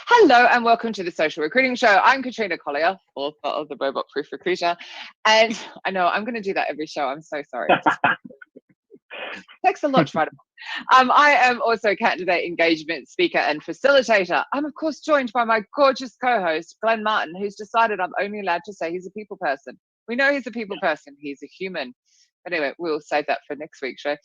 Hello and welcome to the Social Recruiting Show. I'm Katrina Collier, author of the Robot Proof Recruiter. And I know I'm going to do that every show. I'm so sorry. It takes a lot to write about. I am also a candidate engagement speaker and facilitator. I'm, of course, joined by my gorgeous co-host, Glenn Martin, who's decided I'm only allowed to say he's a people person. We know he's a people person. He's a human. But anyway, we'll save that for next week's show.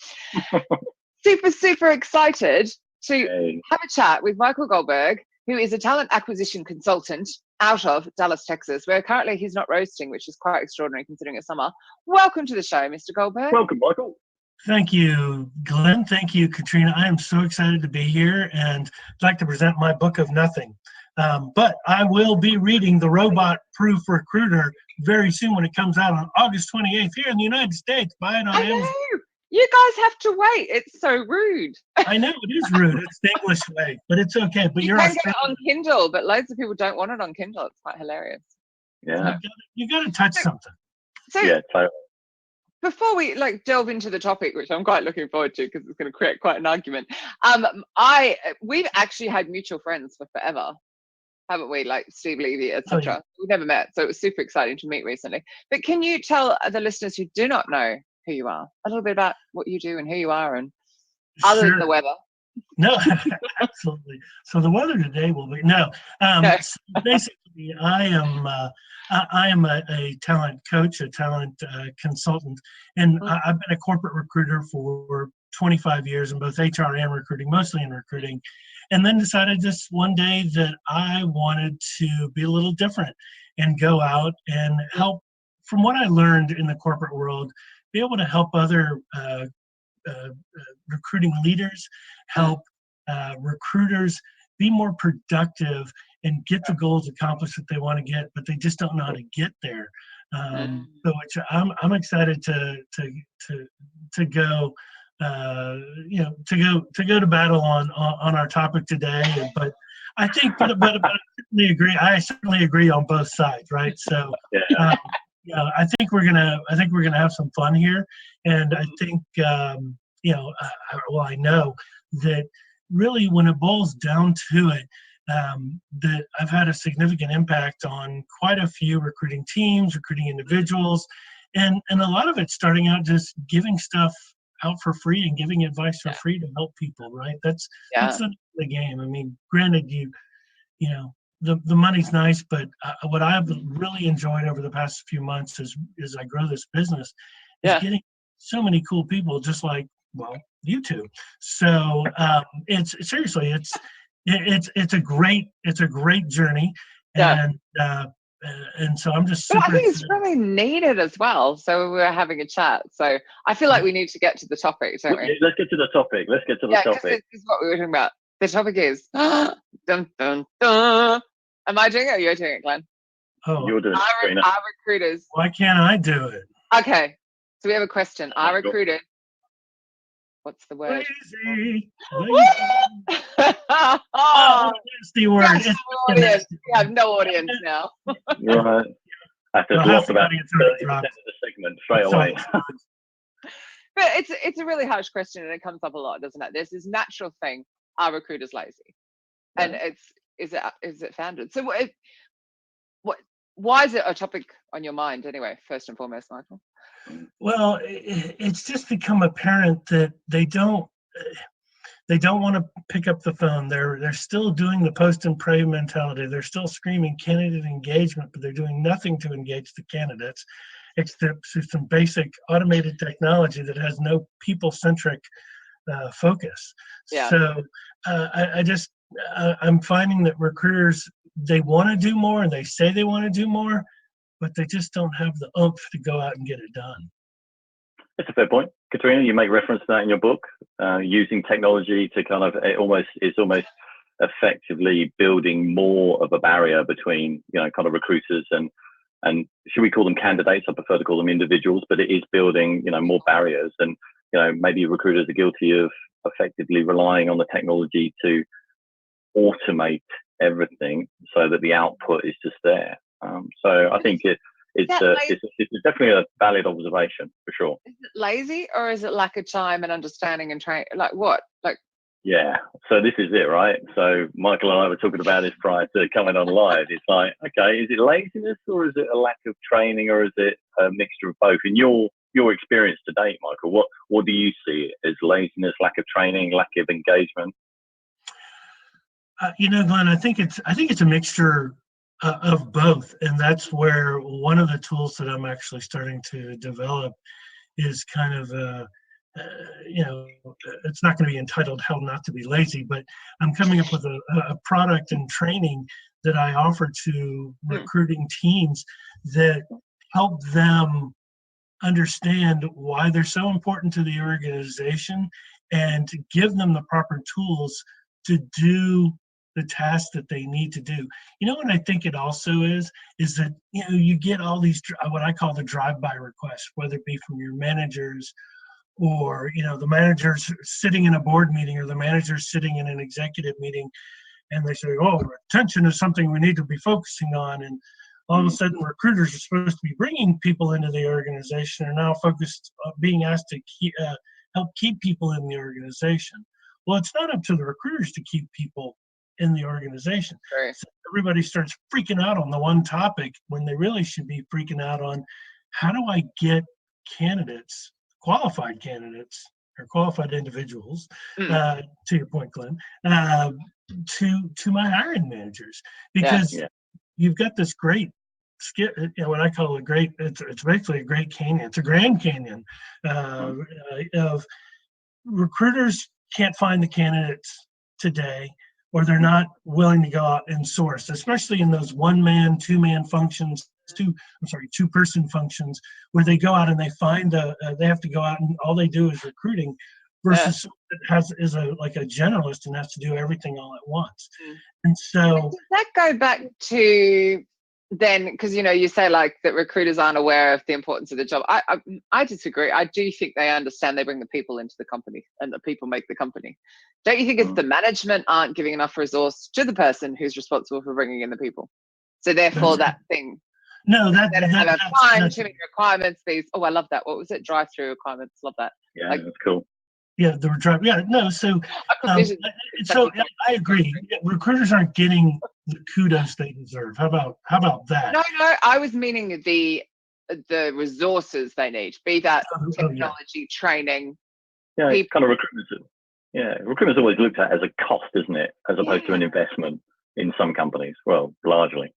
Super excited to have a chat with Michael Godlberg, who is a talent acquisition consultant out of Dallas, Texas, where currently he's not roasting, which is quite extraordinary considering it's summer. Welcome to the show, Mr. Godlberg. Welcome, Michael. Thank you, Glenn. Thank you, Katrina. I am so excited to be here, and I'd like to present my book of nothing. But I will be reading The Robot Proof Recruiter very soon when it comes out on August 28th here in the United States. Buy it on Amazon. You guys have to wait. It's so rude. I know it is rude. It's the English way, but it's okay. But you can get it on Kindle, but loads of people don't want it on Kindle. It's quite hilarious. Yeah, you got to touch something. So yeah, totally. Before we delve into the topic, which I'm quite looking forward to because it's going to create quite an argument. We've actually had mutual friends for forever, haven't we? Like Steve Levy, etc. Oh, yeah. We've never met, so it was super exciting to meet recently. But can you tell the listeners who do not know who you are a little bit about what you do and who you are, and other than the weather? No, absolutely. So the weather today will be So basically, I am a talent coach, a talent consultant, and I've been a corporate recruiter for 25 years in both HR and recruiting, mostly in recruiting, and then decided just one day that I wanted to be a little different and go out and help. From what I learned in the corporate world, be able to help other recruiting leaders, help recruiters be more productive and get the goals accomplished that they want to get, but they just don't know how to get there. So which I'm excited to go, to go to battle on our topic today. But I think, but I certainly agree on both sides, right? So. Yeah, I think we're gonna have some fun here, and I think I know that really when it boils down to it, that I've had a significant impact on quite a few recruiting teams, recruiting individuals, and a lot of it starting out just giving stuff out for free and giving advice for free to help people. Right? That's the game. I mean, granted, the money's nice, but what I've really enjoyed over the past few months is I grow this business, is getting so many cool people, just like you two. So it's seriously, it's a great journey, and so I'm just super. But I think it's really needed as well. So we're having a chat. So I feel like we need to get to the topic, don't we? Let's get to the topic. This is what we were talking about. The topic is dun dun dun. Am I doing it or you're doing it, Glenn? Oh, you're doing it. Are recruiters. Why can't I do it? Okay. So we have a question. Are recruiters. What's the word? Lazy. Oh, nasty word. We have no audience now. Right. I have to drop about 30% of the segment straight away. But it's a really harsh question, and it comes up a lot, doesn't it? There's this natural thing: are recruiters lazy? And is it founded? So why is it a topic on your mind anyway? First and foremost, Michael. Well, it's just become apparent that they don't want to pick up the phone. They're still doing the post and pray mentality. They're still screaming candidate engagement, but they're doing nothing to engage the candidates, except through some basic automated technology that has no people-centric focus. Yeah. So I'm finding that recruiters, they want to do more and they say they want to do more, but they just don't have the oomph to go out and get it done. That's a fair point. Katrina, you make reference to that in your book, using technology to kind of, it's almost effectively building more of a barrier between, kind of recruiters and should we call them candidates? I prefer to call them individuals, but it is building, more barriers. And, maybe recruiters are guilty of effectively relying on the technology to automate everything so that the output is just there. So I think it's definitely a valid observation for sure. Is it lazy or is it lack of time and understanding and training? Like what? Like Yeah, so this is it, right? So Michael and I were talking about this prior to coming on live. It's like, okay, is it laziness or is it a lack of training or is it a mixture of both? In your experience to date, Michael, what do you see as laziness, lack of training, lack of engagement? Glenn, I think it's a mixture of both, and that's where one of the tools that I'm actually starting to develop is kind of it's not going to be entitled "How Not to Be Lazy," but I'm coming up with a product and training that I offer to recruiting teams that help them understand why they're so important to the organization and to give them the proper tools to do the tasks that they need to do. What I think it also is that you get all these what I call the drive-by requests, whether it be from your managers or the managers sitting in a board meeting or the managers sitting in an executive meeting, and they say, oh, retention is something we need to be focusing on, and all of a sudden recruiters are supposed to be bringing people into the organization are now focused being asked to help keep people in the organization. Well, it's not up to the recruiters to keep people in the organization. Right. So everybody starts freaking out on the one topic when they really should be freaking out on how do I get candidates, qualified candidates or qualified individuals, to your point, Glenn, to my hiring managers, because you've got this great what I call a great, it's basically a great canyon. It's a Grand Canyon of recruiters can't find the candidates today, or they're not willing to go out and source, especially in those one-man, two-man functions, two-person functions, where they go out and they find they have to go out and all they do is recruiting, versus is like a generalist and has to do everything all at once. And so does that go back to then, because you say like that recruiters aren't aware of the importance of the job. I disagree. I do think they understand. They bring the people into the company and the people make the company. Don't you think it's the management aren't giving enough resource to the person who's responsible for bringing in the people? So therefore that thing. No, too many requirements. These, I love that. What was it? Drive-through requirements. Love that. Yeah, that's cool. Yeah, the drive. Yeah, no. So I agree. Recruiters aren't getting the kudos they deserve. How about that? No. I was meaning the resources they need. Be that technology, training. Yeah, kind of recruitment. Yeah, recruitment's always looked at as a cost, isn't it, as opposed to an investment in some companies. Well, largely.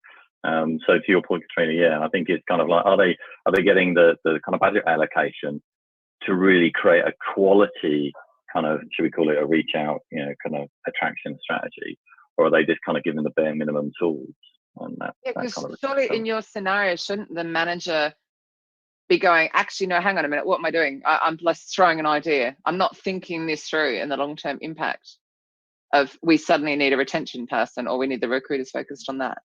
So to your point, Katrina, I think it's kind of like, are they getting the kind of budget allocation to really create a quality kind of, should we call it a reach out, kind of attraction strategy, or are they just kind of giving the bare minimum tools on that? Because surely in your scenario, shouldn't the manager be going, actually, no, hang on a minute, what am I doing? I'm just throwing an idea. I'm not thinking this through in the long-term impact of we suddenly need a retention person or we need the recruiters focused on that.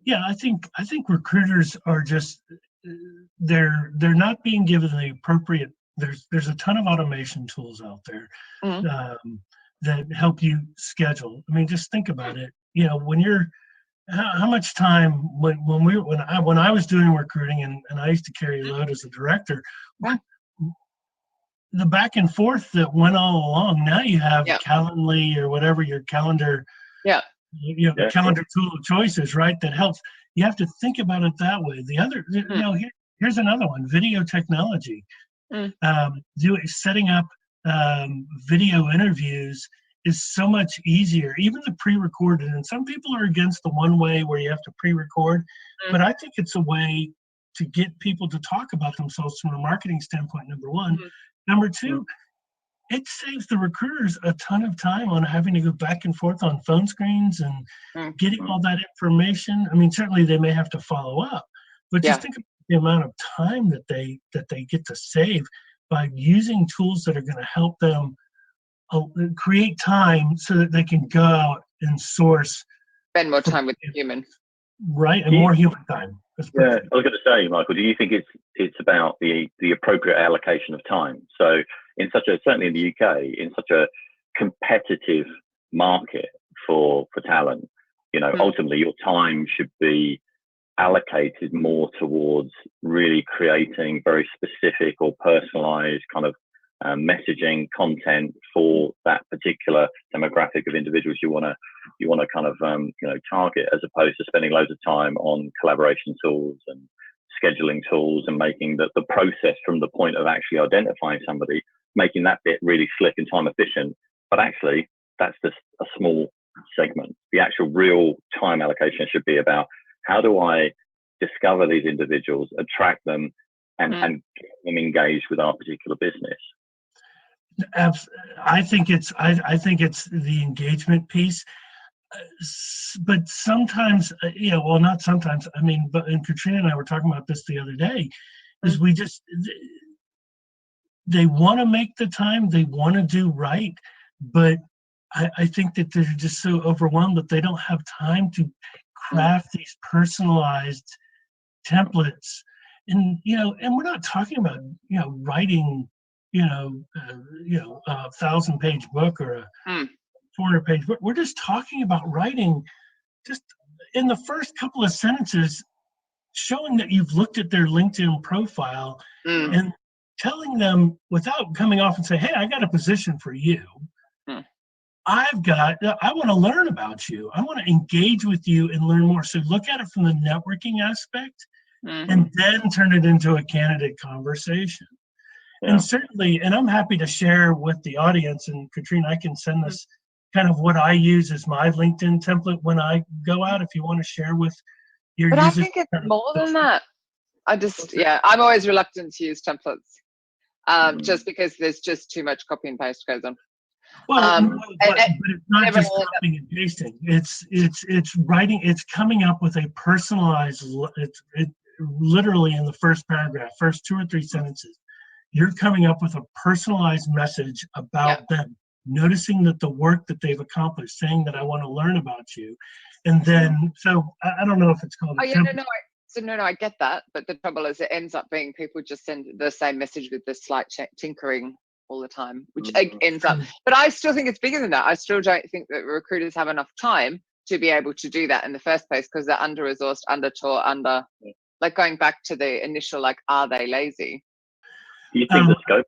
Yeah, I think recruiters are just they're not being given the appropriate. There's a ton of automation tools out there that help you schedule. I mean, just think about it. When you're how much time when I was doing recruiting and I used to carry a load as a director, the back and forth that went all along. Now you have Calendly or whatever your calendar. The calendar tool of choices, right? That helps. You have to think about it that way. The other, here's another one: video technology. Setting up video interviews is so much easier. Even the pre-recorded, and some people are against the one way where you have to pre-record, but I think it's a way to get people to talk about themselves from a marketing standpoint. Number one, number two. It saves the recruiters a ton of time on having to go back and forth on phone screens and getting all that information. I mean, certainly they may have to follow up, but just think about the amount of time that they get to save by using tools that are going to help them create time so that they can go out and source. Spend more time with the human. Right, and more human time. Yeah, I was going to say, Michael, do you think it's about the appropriate allocation of time? So certainly in the UK, in such a competitive market for talent, ultimately your time should be allocated more towards really creating very specific or personalized kind of messaging content for that particular demographic of individuals you want to kind of target, as opposed to spending loads of time on collaboration tools and scheduling tools, and making the process from the point of actually identifying somebody, making that bit really slick and time efficient. But actually, that's just a small segment. The actual real time allocation should be about, how do I discover these individuals, attract them, and get them engaged with our particular business. I think it's the engagement piece, but sometimes, well, not sometimes. I mean, but and Katrina and I were talking about this the other day. Is they want to make the time, they want to do right, but I think that they're just so overwhelmed that they don't have time to craft these personalized templates. And and we're not talking about writing a 1,000-page book or a 400-page book. We're just talking about writing, just in the first couple of sentences, showing that you've looked at their LinkedIn profile and telling them, without coming off and say, hey, I got a position for you. I want to learn about you. I want to engage with you and learn more. So look at it from the networking aspect, and then turn it into a candidate conversation. Yeah. And certainly, and I'm happy to share with the audience, and Katrina, I can send this kind of what I use as my LinkedIn template when I go out, if you want to share with your users. But I think it's more than that. I'm always reluctant to use templates, just because there's just too much copy and paste goes on. Well, but it's not just copying and pasting. It's writing. It's coming up with a personalized. It literally in the first paragraph, first 2 or 3 sentences, you're coming up with a personalized message about them, noticing that the work that they've accomplished, saying that I want to learn about you, and then so I don't know if it's called. I get that, but the trouble is, it ends up being people just send the same message with this slight tinkering all the time, which ends up. But I still think it's bigger than that. I still don't think that recruiters have enough time to be able to do that in the first place, because they're under-resourced, under-taught, like going back to the initial, like, are they lazy? Do you think the scope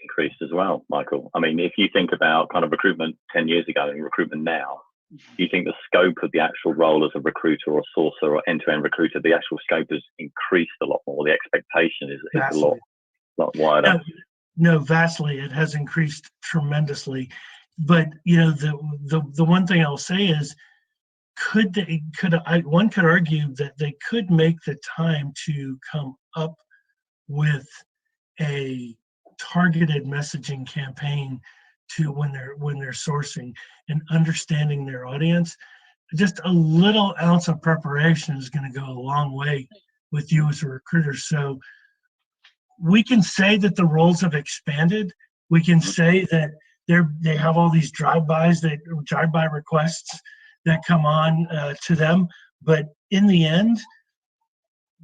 increased as well, Michael? I mean, if you think about kind of recruitment 10 years ago and recruitment now, do you think the scope of the actual role as a recruiter or sourcer or end-to-end recruiter, the actual scope has increased a lot more? The expectation is a lot wider. No, vastly. It has increased tremendously. But the one thing I'll say is, one could argue that they could make the time to come up with a targeted messaging campaign to when they're sourcing and understanding their audience. Just a little ounce of preparation is going to go a long way with you as a recruiter. So we can say that the roles have expanded. We can say that they have all these drive-by requests that come on to them, but in the end,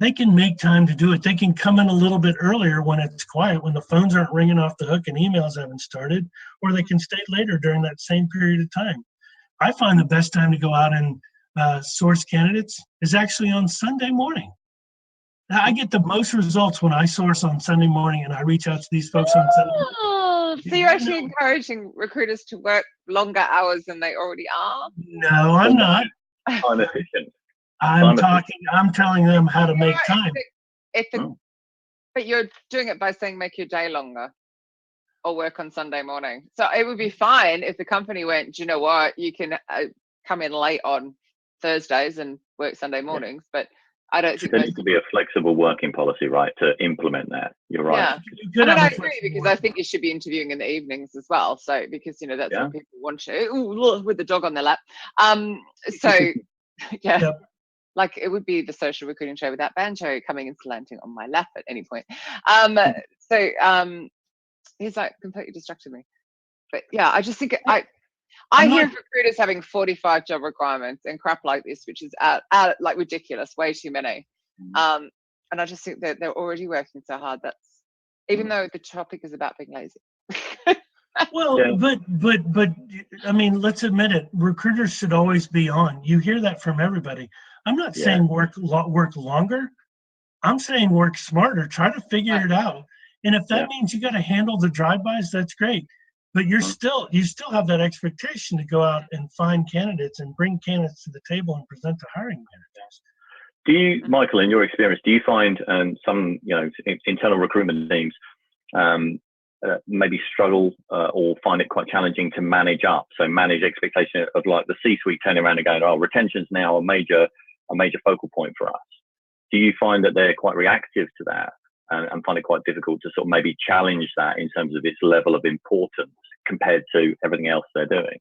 they can make time to do it. They can come in a little bit earlier when it's quiet, when the phones aren't ringing off the hook and emails haven't started, or they can stay later during that same period of time. I find the best time to go out and source candidates is actually on Sunday morning. Now, I get the most results when I source on Sunday morning and I reach out to these folks on Sunday morning. So you're actually encouraging recruiters to work longer hours than they already are? No, I'm not. Time efficient. I'm telling them how to make time. But you're doing it by saying make your day longer or work on Sunday morning. So it would be fine if the company went, do you know what, you can come in late on Thursdays and work Sunday mornings, but I don't think there needs to be a flexible working policy, right, to implement that. You're right. Yeah, and I agree, because I think you should be interviewing in the evenings as well. So because that's what people want to with the dog on their lap. Like it would be the social recruiting show without Banjo coming and slanting on my lap at any point. He's like completely distracted me. But yeah, I just think I hear of recruiters having 45 job requirements and crap like this, which is out like ridiculous, way too many. And I just think that they're already working so hard. That's even though the topic is about being lazy. Well, but I mean, let's admit it. Recruiters should always be on. You hear that from everybody. I'm not saying work longer. I'm saying work smarter. Try to figure it out. And if that means you got to handle the drive-bys, that's great. but you still have that expectation to go out and find candidates and bring candidates to the table and present to hiring managers. Do you, Michael, in your experience, do you find some, internal recruitment teams maybe struggle or find it quite challenging to manage up? So manage expectation of like the C-suite turning around and going, "Oh, retention's now a major focal point for us." Do you find that they're quite reactive to that and find it quite difficult to sort of maybe challenge that in terms of its level of importance compared to everything else they're doing?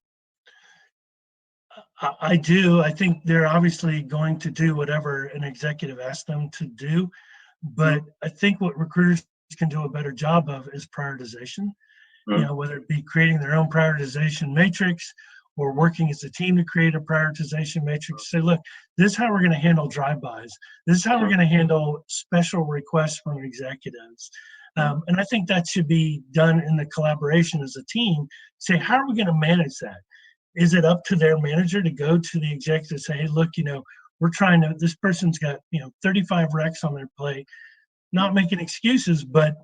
I do. I think they're obviously going to do whatever an executive asks them to do, but I think what recruiters can do a better job of is prioritization. Whether it be creating their own prioritization matrix or working as a team to create a prioritization matrix. Say, look, this is how we're going to handle drive-bys. This is how we're going to handle special requests from executives. And I think that should be done in the collaboration as a team. Say, how are we going to manage that? Is it up to their manager to go to the executive and say, "Hey, look, we're trying to, this person's got, 35 recs on their plate," not making excuses, but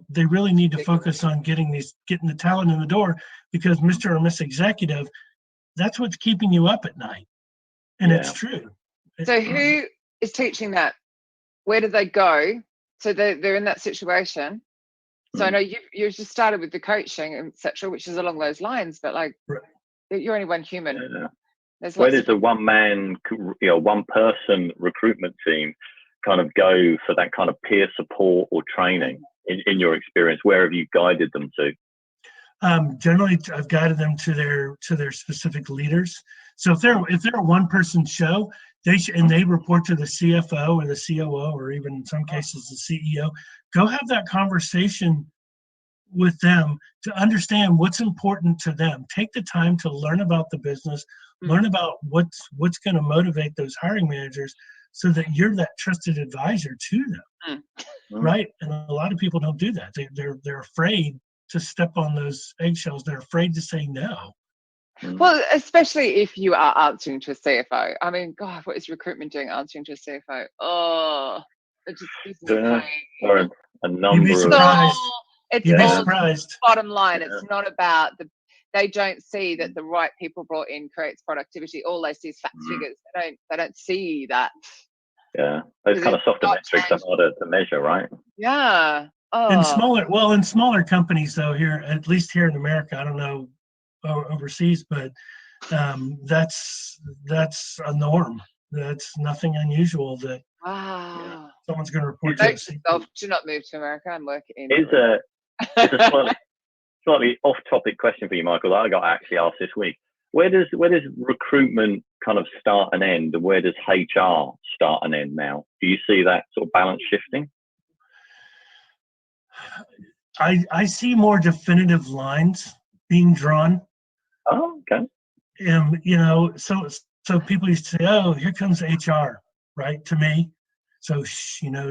they really need to focus on getting the talent in the door, because Mr. or Miss Executive, that's what's keeping you up at night. And it's true. So who is teaching that? Where do they go? So they're in that situation. So I know you just started with the coaching, etc., which is along those lines, but like, you're only one human. Where does a one person recruitment team kind of go for that kind of peer support or training? In your experience, where have you guided them to? Generally, I've guided them to their specific leaders. So if they're a one-person show, they report to the CFO or the COO, or even in some cases the CEO. Go have that conversation with them to understand what's important to them. Take the time to learn about the business, learn about what's going to motivate those hiring managers, so that you're that trusted advisor to them. Right? And a lot of people don't do that. They're afraid to step on those eggshells. They're afraid to say no. Well, especially if you are answering to a CFO. I mean, God, what is recruitment doing answering to a CFO? Oh, it just is or a number. You'd be surprised. It's You'd be all surprised. Bottom line, it's not about they don't see that the right people brought in creates productivity. All they see is facts, figures. They don't see that. Yeah, those kind of softer metrics are harder to measure, right? Yeah. In smaller companies, though, here, at least here in America, I don't know overseas, but that's a norm. That's nothing unusual that someone's going to report to us. Do not move to America and work in. It's a slightly off-topic question for you, Michael, that I got actually asked this week. Where does recruitment kind of start and end, and where does HR start and end now? Do you see that sort of balance shifting? I see more definitive lines being drawn. Oh, okay. So people used to say, "Oh, here comes HR," right, to me. So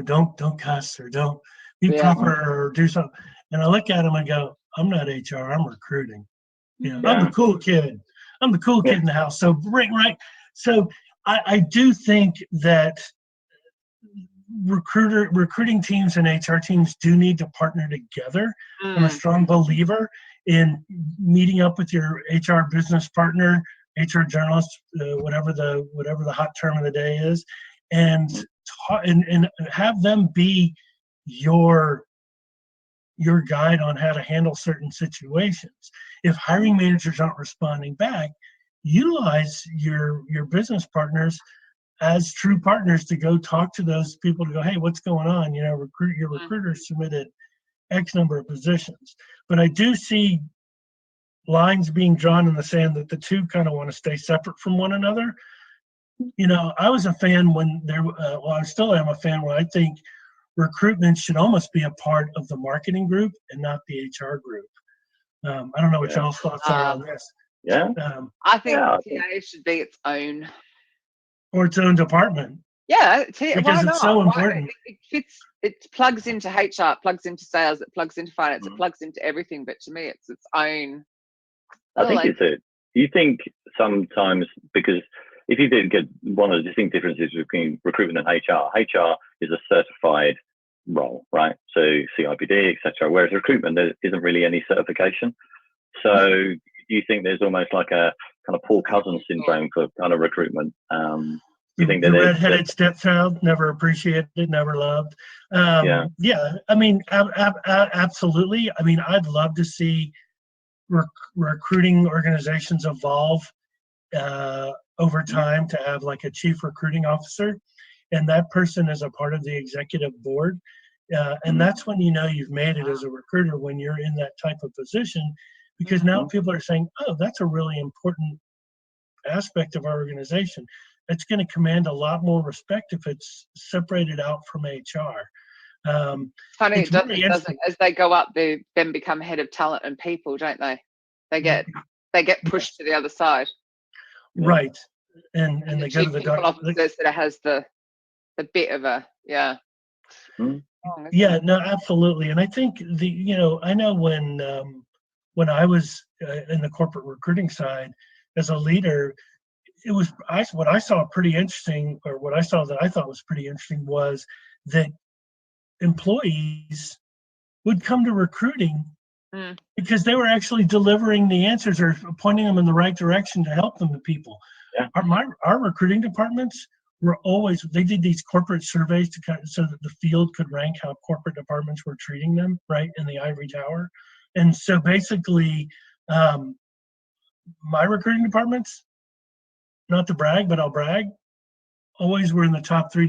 don't cuss, or don't be proper, or do something. And I look at them and go, "I'm not HR. I'm recruiting. I'm the cool kid. I'm the cool kid in the house." So So I do think that recruiting teams and HR teams do need to partner together. I'm a strong believer in meeting up with your HR business partner, HR journalist, whatever the hot term of the day is, and have them be your guide on how to handle certain situations. If hiring managers aren't responding back, utilize your business partners as true partners to go talk to those people, to go, "Hey, what's going on? Your recruiters submitted X number of positions." But I do see lines being drawn in the sand that the two kind of want to stay separate from one another. I was a fan when I still am a fan where I think recruitment should almost be a part of the marketing group and not the HR group. I don't know what y'all's thoughts are on this. I think TA should be its own. Or its own department. Yeah, because it's so important. It plugs into HR, it plugs into sales, it plugs into finance, it plugs into everything. But to me, it's its own. I think it's it. Do you think sometimes, because if you did get one of the distinct differences between recruitment and HR is a certified role, right? So CIPD, etc. Whereas recruitment, there isn't really any certification. So do you think there's almost like a kind of Paul Cousins syndrome for kind of recruitment? You think that the redheaded stepchild, never appreciated, never loved. Yeah. I mean, absolutely. I mean, I'd love to see recruiting organizations evolve over time to have like a chief recruiting officer, and that person is a part of the executive board. And that's when you know you've made it as a recruiter, when you're in that type of position, because now people are saying, oh, that's a really important aspect of our organization. It's going to command a lot more respect if it's separated out from HR. Funny, it's really doesn't as they go up, they then become head of talent and people, don't they? They get pushed to the other side. Right. And the they go to the people officers that has the bit of a yeah, no, absolutely. And I think I know when I was in the corporate recruiting side as a leader, it was what I saw pretty interesting, or what I saw that I thought was pretty interesting, was that employees would come to recruiting because they were actually delivering the answers or pointing them in the right direction to help them to people. Yeah. Our recruiting departments were always, they did these corporate surveys so that the field could rank how corporate departments were treating them, right, in the ivory tower. And so basically, my recruiting departments, not to brag, but I'll brag, always were in the top three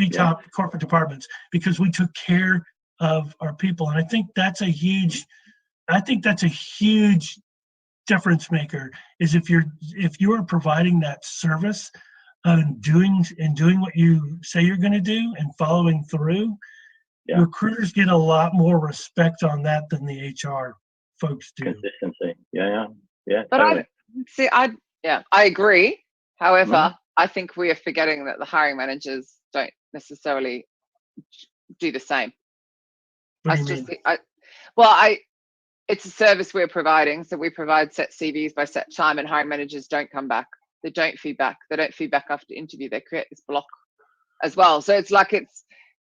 top corporate departments, because we took care of our people. And I think that's a huge difference maker, is if you're providing that service and doing what you say you're going to do and following through. Recruiters get a lot more respect on that than the HR folks do. Consistency. Yeah. But totally. I agree. However, I think we are forgetting that the hiring managers don't necessarily do the same. What do you mean? It's a service we're providing. So we provide set CVs by set time, and hiring managers don't come back. They don't feedback. They don't feedback after interview. They create this block as well. So it's like,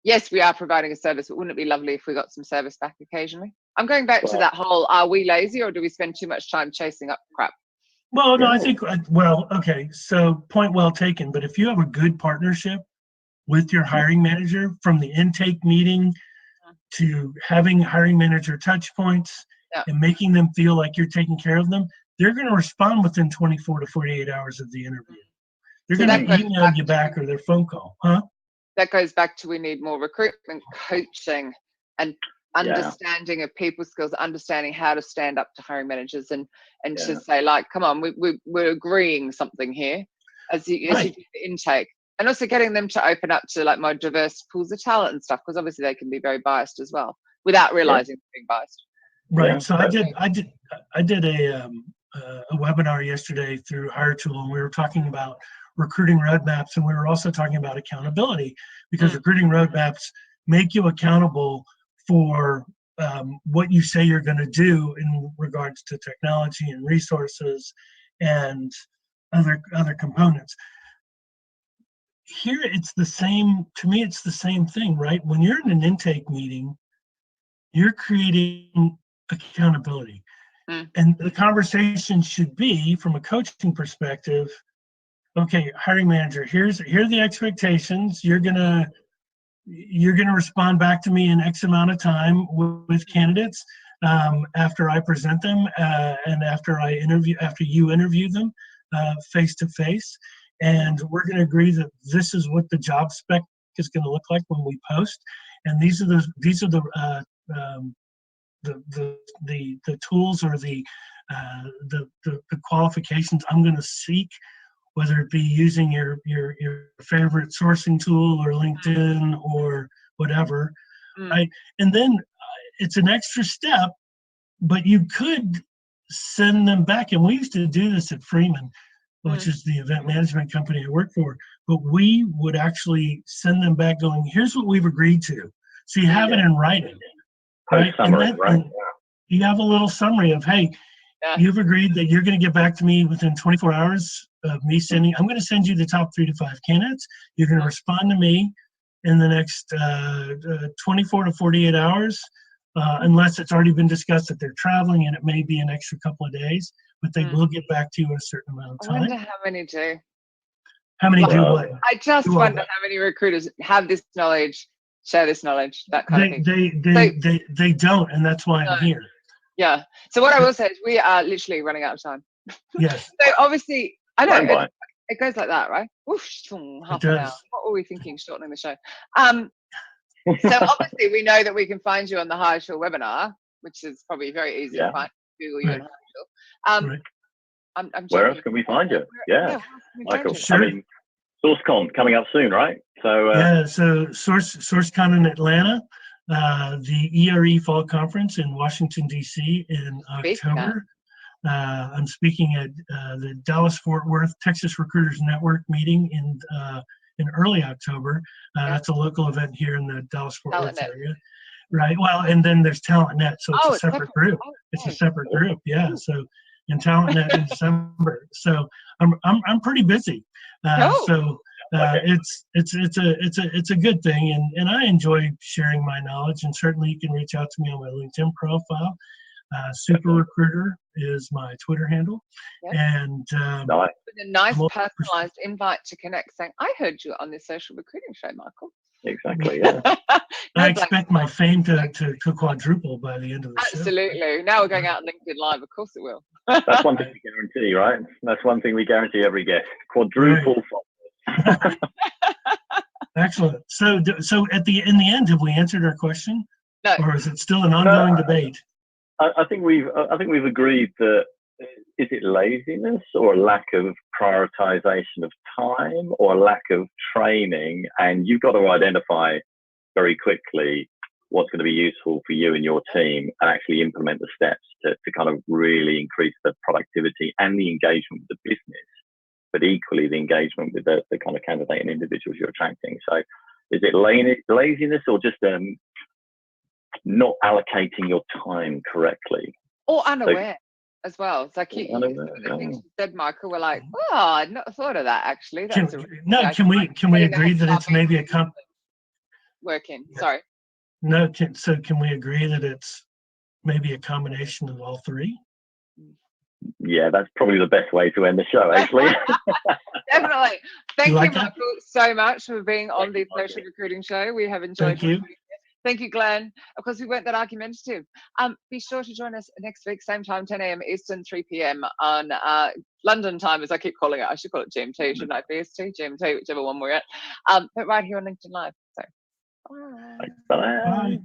yes, we are providing a service, but wouldn't it be lovely if we got some service back occasionally? I'm going back to that whole, are we lazy, or do we spend too much time chasing up crap? Well, no, I think, okay, so point well taken. But if you have a good partnership with your hiring manager, from the intake meeting to having hiring manager touch points and making them feel like you're taking care of them, they're going to respond within 24 to 48 hours of the interview. They're going to email you back or their phone call. That goes back to, we need more recruitment coaching and understanding of people skills, understanding how to stand up to hiring managers and to say, like, come on, we're agreeing something here as you do the intake. And also getting them to open up to like more diverse pools of talent and stuff, because obviously they can be very biased as well without realizing they're being biased. Right. So I did a webinar yesterday through HireTool, and we were talking about recruiting roadmaps, and we were also talking about accountability, because recruiting roadmaps make you accountable for what you say you're going to do in regards to technology and resources and other components. Here it's the same, to me it's the same thing, right? When you're in an intake meeting, you're creating accountability. And the conversation should be, from a coaching perspective, okay, hiring manager, here are the expectations. You're gonna respond back to me in X amount of time with candidates after I present them and after you interview them face to face. And we're going to agree that this is what the job spec is going to look like when we post. And these are the tools or the qualifications I'm going to seek, whether it be using your favorite sourcing tool or LinkedIn or whatever. Right? And then it's an extra step, but you could send them back. And we used to do this at Freeman, which is the event management company I work for. But we would actually send them back going, here's what we've agreed to. So you have it in writing. Right? Summary, right? You have a little summary of, hey, you've agreed that you're going to get back to me within 24 hours of me sending. I'm going to send you the top 3 to 5 candidates. You're going to respond to me in the next 24 to 48 hours unless it's already been discussed that they're traveling and it may be an extra couple of days, but they will get back to you in a certain amount of I time. wonder how many do. How many do what? I just Do wonder what? how many recruiters have this knowledge, share this knowledge, that kind of thing. They don't, and that's why I'm here. Yeah. So what I will say is we are literally running out of time. Yes. So obviously, I know Bye-bye. it goes like that, right? Whoosh, half It an does. hour. What were we thinking shortening the show? So obviously we know that we can find you on the Hireshall webinar, which is probably very easy to find. Google you and Hireshall. Right. I'm Where checking. else can we find you? Where Yeah, else can we find Michael. you? Sure. I mean, SourceCon coming up soon, right? So Yeah, so SourceCon in Atlanta, the ERE Fall Conference in Washington, D.C. in October. I'm speaking at the Dallas-Fort Worth Texas Recruiters Network meeting in early October. That's a local event here in the Dallas-Fort Worth area. Right. Well, and then there's TalentNet, so it's a separate group. It's a separate group. Yeah. So, and TalentNet in December. So I'm pretty busy. So it's a good thing, and I enjoy sharing my knowledge. And certainly, you can reach out to me on my LinkedIn profile. Super Recruiter is my Twitter handle, and with a nice personalized invite to connect, saying, "I heard you on this social recruiting show, Michael." Exactly. Yeah. I expect my fame to quadruple by the end of the show. Absolutely. Now we're going out on LinkedIn Live. Of course it will. That's one thing we guarantee, right? That's one thing we guarantee every guest. Quadruple. Right. Excellent. So in the end, have we answered our question? No. Or is it still an ongoing debate? I think we've agreed that is it laziness or a lack of prioritization of time or a lack of training, and you've got to identify very quickly what's going to be useful for you and your team and actually implement the steps to kind of really increase the productivity and the engagement with the business, but equally the engagement with the kind of candidate and individuals you're attracting. So is it laziness or just not allocating your time correctly? Or unaware as well. It's like some of the things you said, Michael, were like, oh, I'd not thought of that actually. Can we agree that it's maybe a working? Sorry. No, can we agree that it's maybe a combination of all three? Yeah, that's probably the best way to end the show, actually. Definitely. Thank you, like Michael, so much for being on the Social Recruiting Show. We have enjoyed Thank you. Thank you, Glenn. Of course, we weren't that argumentative. Be sure to join us next week, same time, 10 a.m. Eastern, 3 p.m. on London time, as I keep calling it. I should call it GMT, shouldn't I? BST, GMT, whichever one we're at. But right here on LinkedIn Live. So, bye. Bye.